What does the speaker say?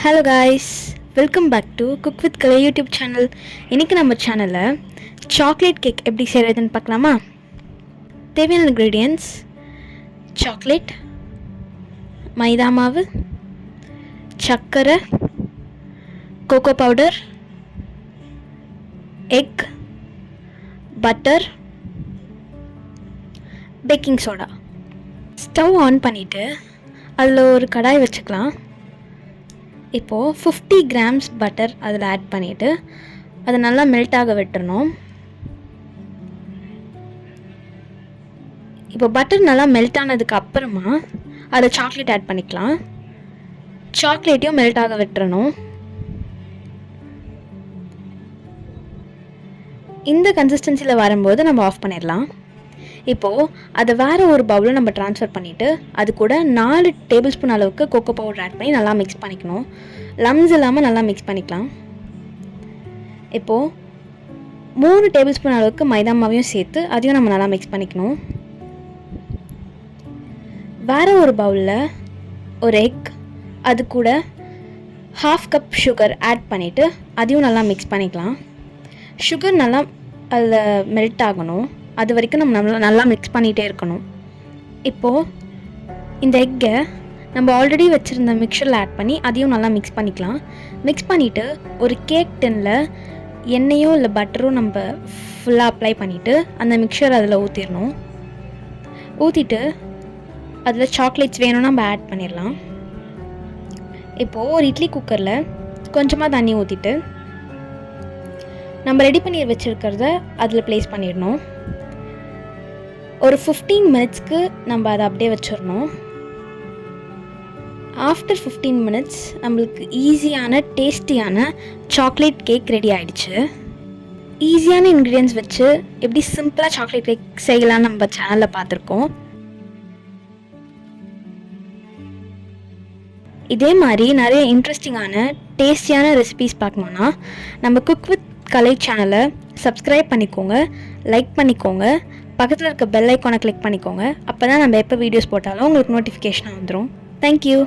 Hello guys, welcome back to cook with Kalai YouTube channel. இன்றைக்கி நம்ம சேனலில் சாக்லேட் கேக் எப்படி செய்கிறதுன்னு பார்க்கலாமா? தேவையான இன்க்ரீடியன்ட்ஸ்: சாக்லேட், மைதா மாவு, சர்க்கரை, cocoa powder, egg, butter, baking soda. Stove on பண்ணிவிட்டு அதில் ஒரு கடாய் வச்சுக்கலாம். இப்போது 50 கிராம்ஸ் பட்டர் அதில் ஆட் பண்ணிவிட்டு அதை நல்லா மெல்ட் ஆக விட்டுறணும். இப்போ பட்டர் நல்லா மெல்ட் ஆனதுக்கு அப்புறமா அதில் சாக்லேட் ஆட் பண்ணிக்கலாம். சாக்லேட்டையும் மெல்ட் ஆக விட்டுறணும். இந்த கன்சிஸ்டன்சியில் வரும்போது நம்ம ஆஃப் பண்ணிடலாம். இப்போது அதை வேறு ஒரு பவுலில் நம்ம ட்ரான்ஸ்ஃபர் பண்ணிவிட்டு அது கூட 4 டேபிள் ஸ்பூன் அளவுக்கு கோகோ பவுடர் ஆட் பண்ணி நல்லா மிக்ஸ் பண்ணிக்கணும். லம்ஸ் இல்லாமல் நல்லா மிக்ஸ் பண்ணிக்கலாம். இப்போது 3 டேபிள் ஸ்பூன் அளவுக்கு மைதா மாவையும் சேர்த்து அதையும் நம்ம நல்லா மிக்ஸ் பண்ணிக்கணும். வேறு ஒரு பவுலில் ஒரு எக், அது கூட 1/2 கப் சுகர் ஆட் பண்ணிவிட்டு அதையும் நல்லா மிக்ஸ் பண்ணிக்கலாம். சுகர் நல்லா அதில் மெல்ட் ஆகணும், அது வரைக்கும் நம்ம நல்லா மிக்ஸ் பண்ணிகிட்டே இருக்கணும். இப்போது இந்த எக்கை நம்ம ஆல்ரெடி வச்சுருந்த மிக்சரில் ஆட் பண்ணி அதையும் நல்லா மிக்ஸ் பண்ணிக்கலாம். மிக்ஸ் பண்ணிவிட்டு ஒரு கேக் டின்னில் எண்ணெயோ இல்லை பட்டரோ நம்ம ஃபுல்லாக அப்ளை பண்ணிவிட்டு அந்த மிக்சர் அதில் ஊற்றிடணும். ஊற்றிட்டு அதில் சாக்லேட்ஸ் வேணும்னா நம்ம ஆட் பண்ணிடலாம். இப்போது ஒரு இட்லி குக்கரில் கொஞ்சமாக தண்ணி ஊற்றிட்டு நம்ம ரெடி பண்ணி வச்சுருக்கிறத அதில் ப்ளேஸ் பண்ணிடணும். ஒரு 15 மினிட்ஸ்க்கு நம்ம அதை அப்படியே வச்சிடணும். ஆஃப்டர் 15 மினிட்ஸ் நம்மளுக்கு ஈஸியான டேஸ்டியான சாக்லேட் கேக் ரெடி ஆகிடுச்சு. ஈஸியான இன்க்ரீடியன்ஸ் வச்சு எப்படி சிம்பிளாக சாக்லேட் கேக் செய்யலாம்னு நம்ம சேனலில் பார்த்துருக்கோம். இதே மாதிரி நிறைய இன்ட்ரெஸ்டிங்கான டேஸ்டியான ரெசிபீஸ் பார்க்கணுன்னா நம்ம குக் வித் கலை சேனலை சப்ஸ்கிரைப் பண்ணிக்கோங்க, லைக் பண்ணிக்கோங்க, பக்கத்தில் இருக்க பெல் ஐக்கானை கிளிக் பண்ணிக்கோங்க. அப்போ தான் நம்ம எப்போ வீடியோஸ் போட்டாலும் உங்களுக்கு நோட்டிஃபிகேஷனாக வந்துடும். தேங்க்யூ.